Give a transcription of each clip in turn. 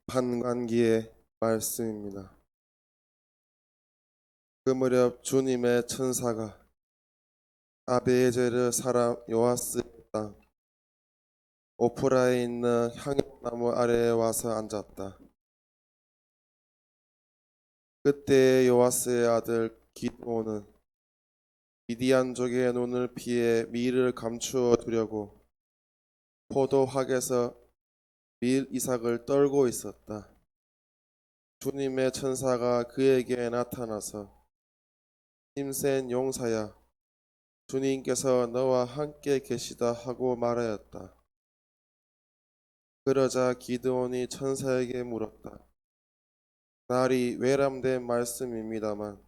판관기의 말씀입니다. 그 무렵 주님의 천사가 아비에제르 사람 요아스 땅 오프라에 있는 향유나무 아래에 와서 앉았다. 그때 요아스의 아들 기드온은 미디안족의 눈을 피해 밀을 감추어 두려고 포도학에서 밀 이삭을 떨고 있었다. 주님의 천사가 그에게 나타나서 힘센 용사야, 주님께서 너와 함께 계시다 하고 말하였다. 그러자 기드온이 천사에게 물었다. 날이 외람된 말씀입니다만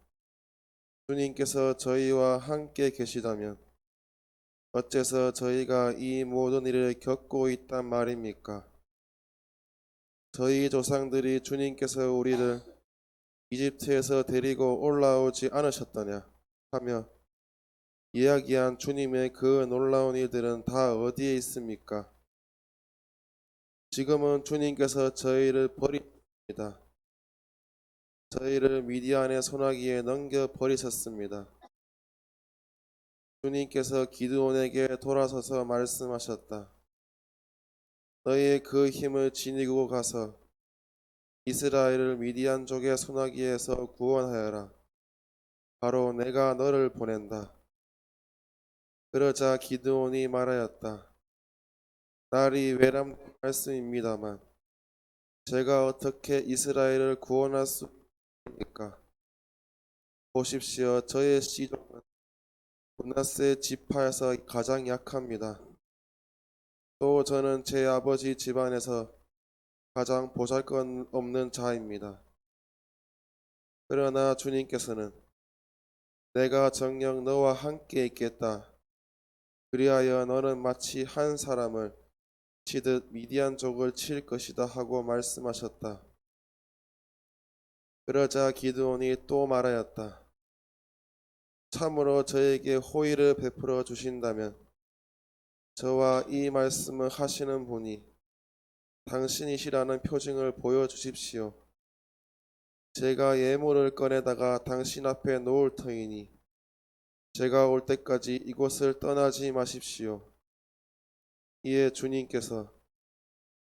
주님께서 저희와 함께 계시다면 어째서 저희가 이 모든 일을 겪고 있단 말입니까? 저희 조상들이 주님께서 우리를 이집트에서 데리고 올라오지 않으셨더냐 하며 이야기한 주님의 그 놀라운 일들은 다 어디에 있습니까? 지금은 주님께서 저희를 버리셨습니다. 저희를 미디안의 손아귀에 넘겨 버리셨습니다. 주님께서 기드온에게 돌아서서 말씀하셨다. 너희의 그 힘을 지니고 가서 이스라엘을 미디안족의 손아귀에서 구원하여라. 바로 내가 너를 보낸다. 그러자 기드온이 말하였다. 날이 외람된 말씀입니다만 제가 어떻게 이스라엘을 구원할 수 있습니까? 보십시오. 저의 씨족은 므낫세 지파에서 가장 약합니다. 또 저는 제 아버지 집안에서 가장 보잘것없는 자입니다. 그러나 주님께서는 내가 정녕 너와 함께 있겠다. 그리하여 너는 마치 한 사람을 치듯 미디안족을 칠 것이다 하고 말씀하셨다. 그러자 기드온이 또 말하였다. 참으로 저에게 호의를 베풀어 주신다면 저와 이 말씀을 하시는 분이 당신이시라는 표징을 보여주십시오. 제가 예물을 꺼내다가 당신 앞에 놓을 터이니 제가 올 때까지 이곳을 떠나지 마십시오. 이에 주님께서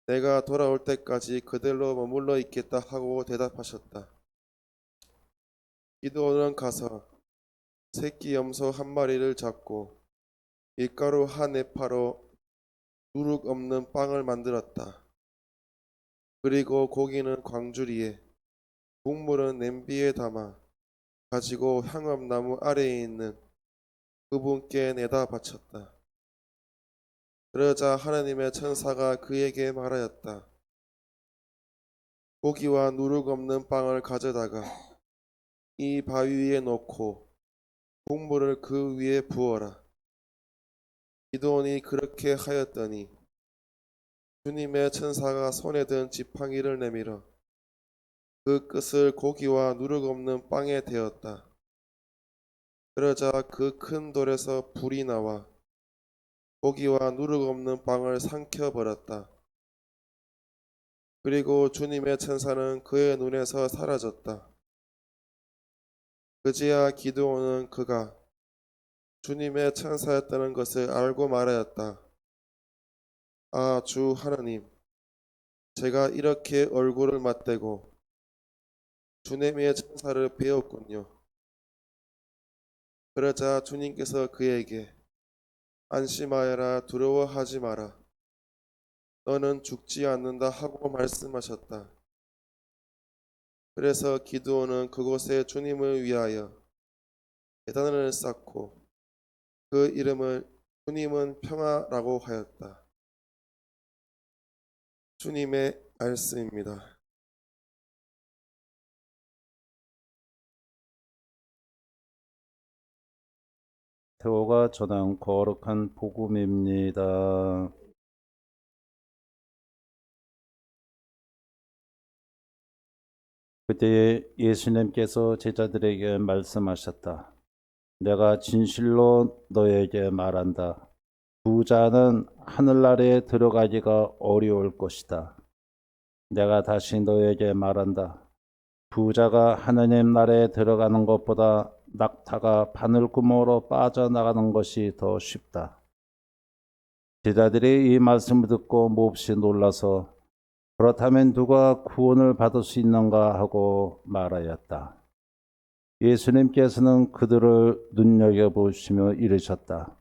내가 돌아올 때까지 그들로 머물러 있겠다 하고 대답하셨다. 기드온은 가서 새끼 염소 한 마리를 잡고 밀가루 한 에파로 누룩 없는 빵을 만들었다. 그리고 고기는 광주리에 국물은 냄비에 담아 가지고 향업나무 아래에 있는 그분께 내다 바쳤다. 그러자 하나님의 천사가 그에게 말하였다. 고기와 누룩 없는 빵을 가져다가 이 바위 위에 놓고 국물을 그 위에 부어라. 기드온이 그렇게 하였더니 주님의 천사가 손에 든 지팡이를 내밀어 그 끝을 고기와 누룩 없는 빵에 대었다. 그러자 그 큰 돌에서 불이 나와 고기와 누룩 없는 빵을 삼켜버렸다. 그리고 주님의 천사는 그의 눈에서 사라졌다. 그제야 기드온은 그가 주님의 천사였다는 것을 알고 말하였다. 아, 주 하나님, 제가 이렇게 얼굴을 맞대고 주님의 천사를 배웠군요. 그러자 주님께서 그에게 안심하여라, 두려워하지 마라. 너는 죽지 않는다 하고 말씀하셨다. 그래서 기드온은 그곳에 주님을 위하여 제단을 쌓고 그 이름을 주님은 평화라고 하였다. 주님의 말씀입니다. 태호가 전한 거룩한 복음입니다. 그때 예수님께서 제자들에게 말씀하셨다. 내가 진실로 너에게 말한다. 부자는 하늘나라에 들어가기가 어려울 것이다. 내가 다시 너에게 말한다. 부자가 하느님 나라에 들어가는 것보다 낙타가 바늘구멍으로 빠져나가는 것이 더 쉽다. 제자들이 이 말씀을 듣고 몹시 놀라서 그렇다면 누가 구원을 받을 수 있는가 하고 말하였다. 예수님께서는 그들을 눈여겨보시며 이르셨다.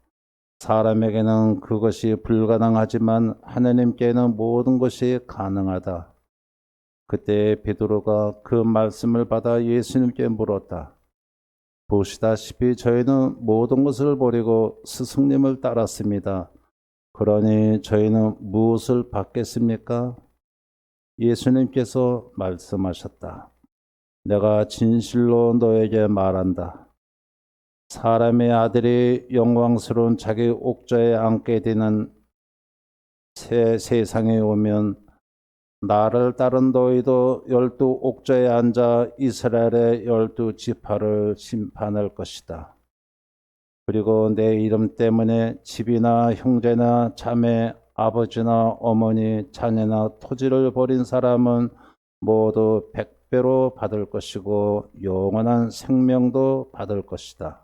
사람에게는 그것이 불가능하지만 하느님께는 모든 것이 가능하다. 그때 베드로가 그 말씀을 받아 예수님께 물었다. 보시다시피 저희는 모든 것을 버리고 스승님을 따랐습니다. 그러니 저희는 무엇을 받겠습니까? 예수님께서 말씀하셨다. 내가 진실로 너에게 말한다. 사람의 아들이 영광스러운 자기 옥좌에 앉게 되는 새 세상에 오면 나를 따른 너희도 12 옥좌에 앉아 이스라엘의 12 지파를 심판할 것이다. 그리고 내 이름 때문에 집이나 형제나 자매, 아버지나 어머니, 자녀나 토지를 버린 사람은 모두 100배로 받을 것이고 영원한 생명도 받을 것이다.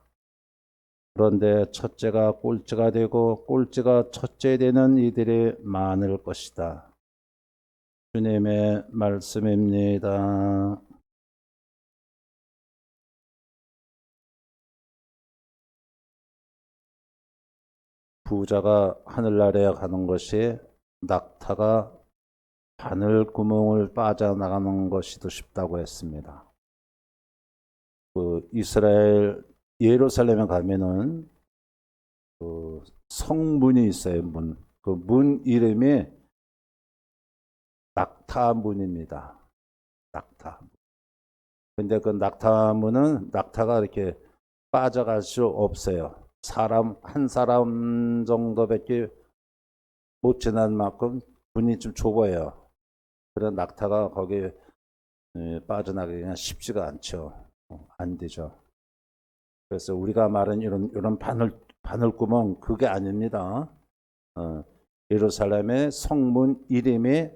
그런데 첫째가 꼴찌가 되고 꼴찌가 첫째 되는 이들이 많을 것이다. 주님의 말씀입니다. 부자가 하늘나라에 가는 것이 낙타가 바늘 구멍을 빠져나가는 것이 더 쉽다고 했습니다. 이스라엘 예루살렘에 가면은 그 성문이 있어요. 문. 그 문 이름이 낙타문입니다. 낙타. 근데 그 낙타문은 낙타가 이렇게 빠져갈 수 없어요. 한 사람 정도밖에 못 지난 만큼 문이 좀 좁아요. 그래서 낙타가 거기에 빠져나가기가 쉽지가 않죠. 안 되죠. 그래서 우리가 말하는 이런 바늘구멍 그게 아닙니다. 예루살렘의 성문 이름이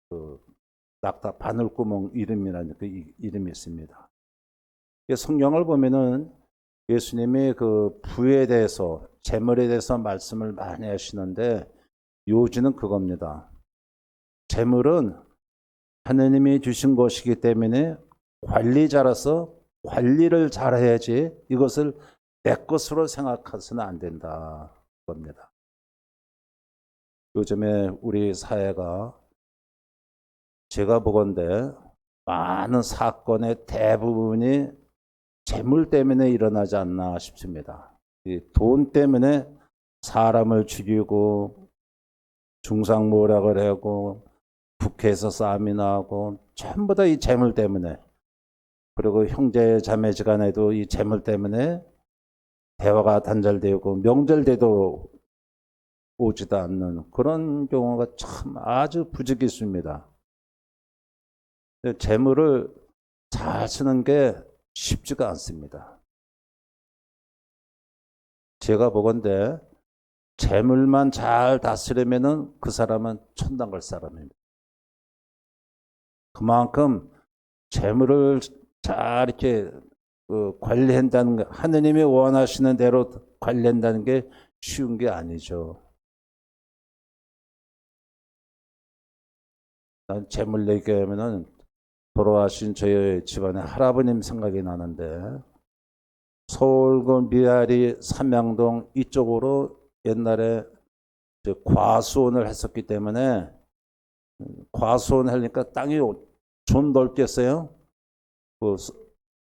그 낙타 바늘구멍 이름이라는 그 이름이 있습니다. 성경을 보면은 예수님이 그 부에 대해서 재물에 대해서 말씀을 많이 하시는데 요지는 그겁니다. 재물은 하느님이 주신 것이기 때문에 관리자라서 관리를 잘해야지 이것을 내 것으로 생각해서는 안 된다. 겁니다. 요즘에 우리 사회가 제가 보건대 많은 사건의 대부분이 재물 때문에 일어나지 않나 싶습니다. 돈 때문에 사람을 죽이고 중상모략을 하고 국회에서 싸움이 나고 전부 다 이 재물 때문에 그리고 형제 자매지간에도 이 재물 때문에 대화가 단절되고 명절 때도 오지도 않는 그런 경우가 참 아주 부득이했습니다. 재물을 잘 쓰는 게 쉽지가 않습니다. 제가 보건대 재물만 잘 다스리면은 그 사람은 천당 갈 사람입니다. 그만큼 재물을 잘 이렇게 관리한다는 거, 하느님이 원하시는 대로 관리한다는 게 쉬운 게 아니죠. 난 재물 얘기하면은 돌아가신 저희 집안의 할아버님 생각이 나는데 서울 미아리 삼양동 이쪽으로 옛날에 과수원을 했었기 때문에 과수원 하니까 땅이 좀 넓겠어요.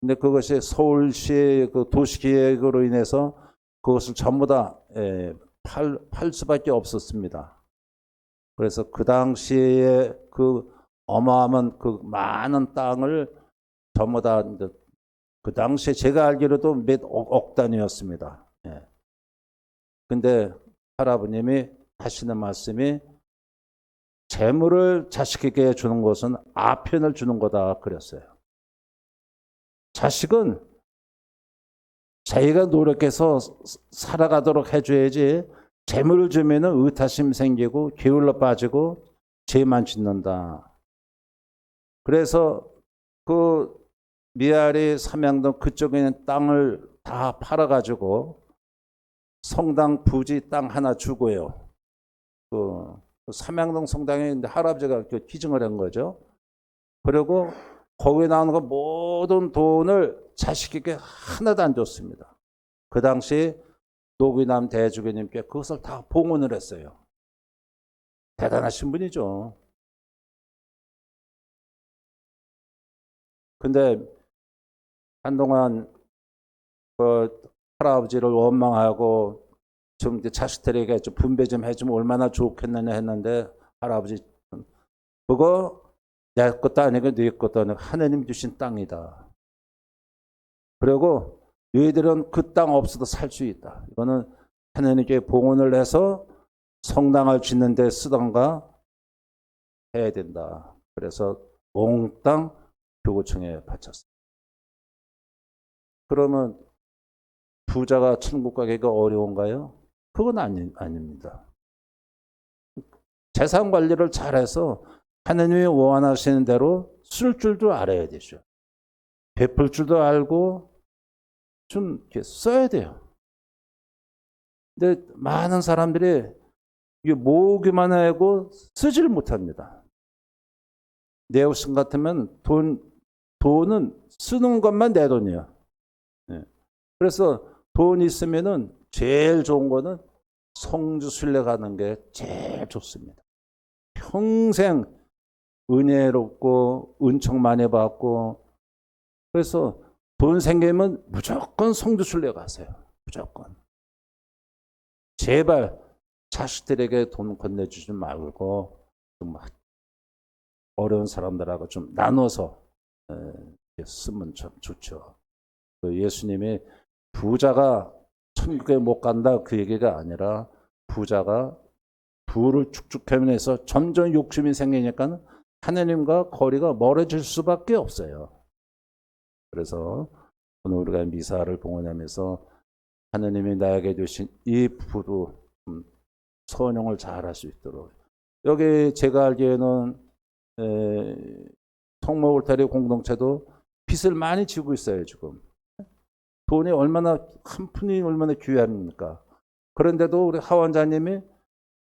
근데 그것이 서울시의 그 도시계획으로 인해서 그것을 전부 다 팔 수밖에 없었습니다. 그래서 그 당시에 그 어마어마한 그 많은 땅을 전부 다 그 당시에 제가 알기로도 몇 억 단위였습니다. 근데 할아버님이 하시는 말씀이 재물을 자식에게 주는 것은 아편을 주는 거다 그랬어요. 자식은 자기가 노력해서 살아가도록 해줘야지 재물을 주면은 의타심 생기고 게을러 빠지고 죄만 짓는다. 그래서 그 미아리 삼양동 그쪽에 있는 땅을 다 팔아가지고 성당 부지 땅 하나 주고요. 그 삼양동 성당에 할아버지가 기증을 한 거죠. 그리고 거기에 나오는 거 모든 돈을 자식에게 하나도 안 줬습니다. 그 당시 노기남 대주교님께 그것을 다 봉헌을 했어요. 대단하신 분이죠. 근데 한동안 그 할아버지를 원망하고 좀 자식들에게 좀 분배 좀 해주면 얼마나 좋겠느냐 했는데 할아버지 그거 내 것도 아니고 네 것도 아니고 하나님 주신 땅이다. 그리고 너희들은 그 땅 없어도 살 수 있다. 이거는 하나님께 봉헌을 해서 성당을 짓는 데 쓰던가 해야 된다. 그래서 몽땅 교구청에 바쳤어요. 그러면 부자가 천국 가기가 어려운가요? 그건 아닙니다. 재산 관리를 잘해서 하나님이 원하시는 대로 쓸 줄도 알아야 되죠. 베풀 줄도 알고 좀 이렇게 써야 돼요. 근데 많은 사람들이 이게 모으기만 하고 쓰지를 못합니다. 내 옷 같으면 돈은 쓰는 것만 내 돈이야. 그래서 돈 있으면은 제일 좋은 거는 성주순례 가는 게 제일 좋습니다. 평생 은혜롭고 은총 많이 받고 그래서 돈 생기면 무조건 성주순례 가세요. 무조건. 제발 자식들에게 돈 건네주지 말고 좀 어려운 사람들하고 좀 나눠서 쓰면 참 좋죠. 예수님이 부자가 천국에 못 간다 그 얘기가 아니라 부자가 부를 축축해내서 점점 욕심이 생기니까 하나님과 거리가 멀어질 수밖에 없어요. 그래서 오늘 우리가 미사를 봉헌하면서 하나님이 나에게 주신 이 부도 선용을 잘 할 수 있도록 여기 제가 알기에는 성모 울타리 공동체도 빚을 많이 지고 있어요. 지금 돈이 얼마나 한 푼이 얼마나 귀합니까? 그런데도 우리 하원자님이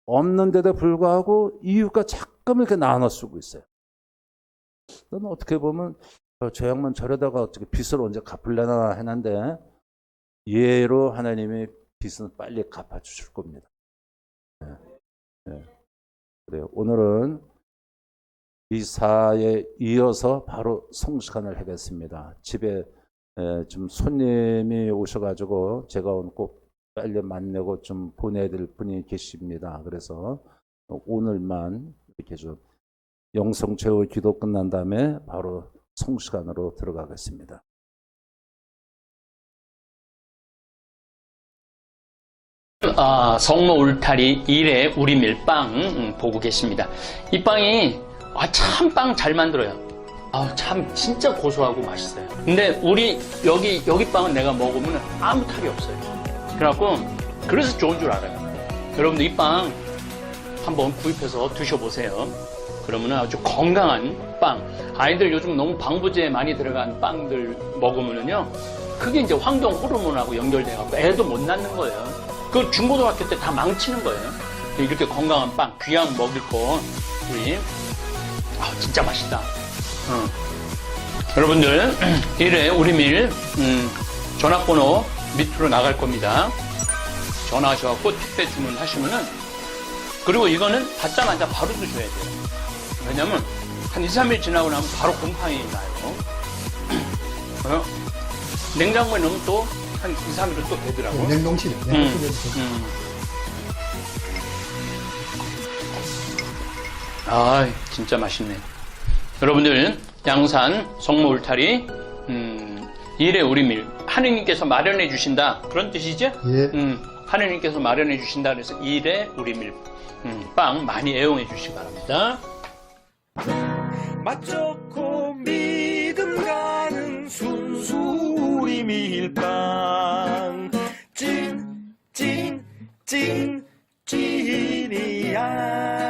없는데도 불구하고 이웃과 자꾸 이렇게 나눠 쓰고 있어요. 너는 어떻게 보면 저 양반 저러다가 어떻게 빚을 언제 갚으려나 했는데 예로 하나님이 빚은 빨리 갚아주실 겁니다. 그래요. 오늘은 미사에 이어서 바로 성시간을 하겠습니다. 집에 좀 손님이 오셔가지고 제가 오늘 꼭 빨리 만나고 좀 보내드릴 분이 계십니다. 그래서 오늘만 이렇게 좀 영성 최후 기도 끝난 다음에 바로 성시간으로 들어가겠습니다. 성모 울타리 1회 우리 밀빵 보고 계십니다. 이 빵이 참 빵 잘 만들어요. 참 진짜 고소하고 맛있어요. 근데 우리 여기 빵은 내가 먹으면 아무 탈이 없어요. 그래갖고 그래서 좋은 줄 알아요. 여러분들 이 빵 한번 구입해서 드셔보세요. 그러면 아주 건강한 빵. 아이들 요즘 너무 방부제 많이 들어간 빵들 먹으면요, 그게 이제 황동 호르몬하고 연결돼갖고 애도 못 낳는 거예요. 그 중고등학교 때 다 망치는 거예요. 이렇게 건강한 빵, 귀양 먹을 거, 우리, 진짜 맛있다. 여러분들, 1회 우리 밀, 전화번호 밑으로 나갈 겁니다. 전화하셔갖고 택배 주문하시면은, 그리고 이거는 받자마자 바로 드셔야 돼요. 왜냐면, 한 2, 3일 지나고 나면 바로 곰팡이 나요. 냉장고에 넣으면 또, 한 2, 3일은 또 되더라고요. 냉동실에. 진짜 맛있네. 여러분들, 양산 성모 울타리 1회 우리 밀 하느님께서 마련해 주신다 그런 뜻이죠? 예. 하느님께서 마련해 주신다 그래서 1회 우리 밀 빵 많이 애용해 주시기 바랍니다. 맛 좋고 믿음 가는 순수 우리 밀빵 찐이야.